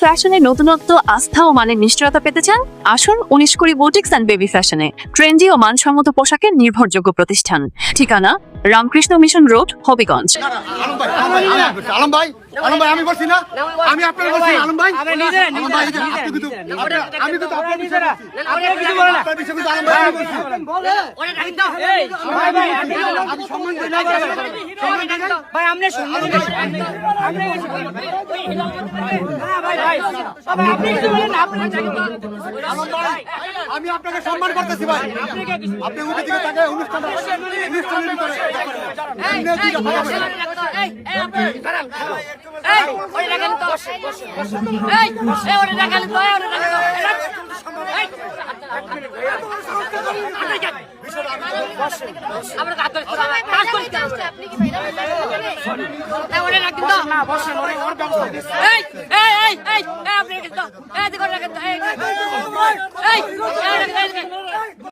ফ্যাশনের নতুনত্ব, আস্থা ও মানের নিশ্চয়তা পেতে চান? আসুন 19 কুড়ি বুটিক্স অ্যান্ড বেবি ফ্যাশনে। ট্রেন্ডি ও মানসম্মত পোশাকের নির্ভরযোগ্য প্রতিষ্ঠান। ঠিকানা রামকৃষ্ণ মিশন রোড, হবিগঞ্জ। আলম ভাই, আমি বলছি না, আমি আপনার বলছি আলম ভাই, আমি কিন্তু আপনার বিষয়ে আলম ভাই আমি বলছি। আমি সম্মান দিই না ভাই, আমরা সম্মান দিই। আমি আপনাকে সম্মান করতেছি ভাই, আপনি উঠে দিকে তাকে অনুষ্ঠানের ভিতরে আমরা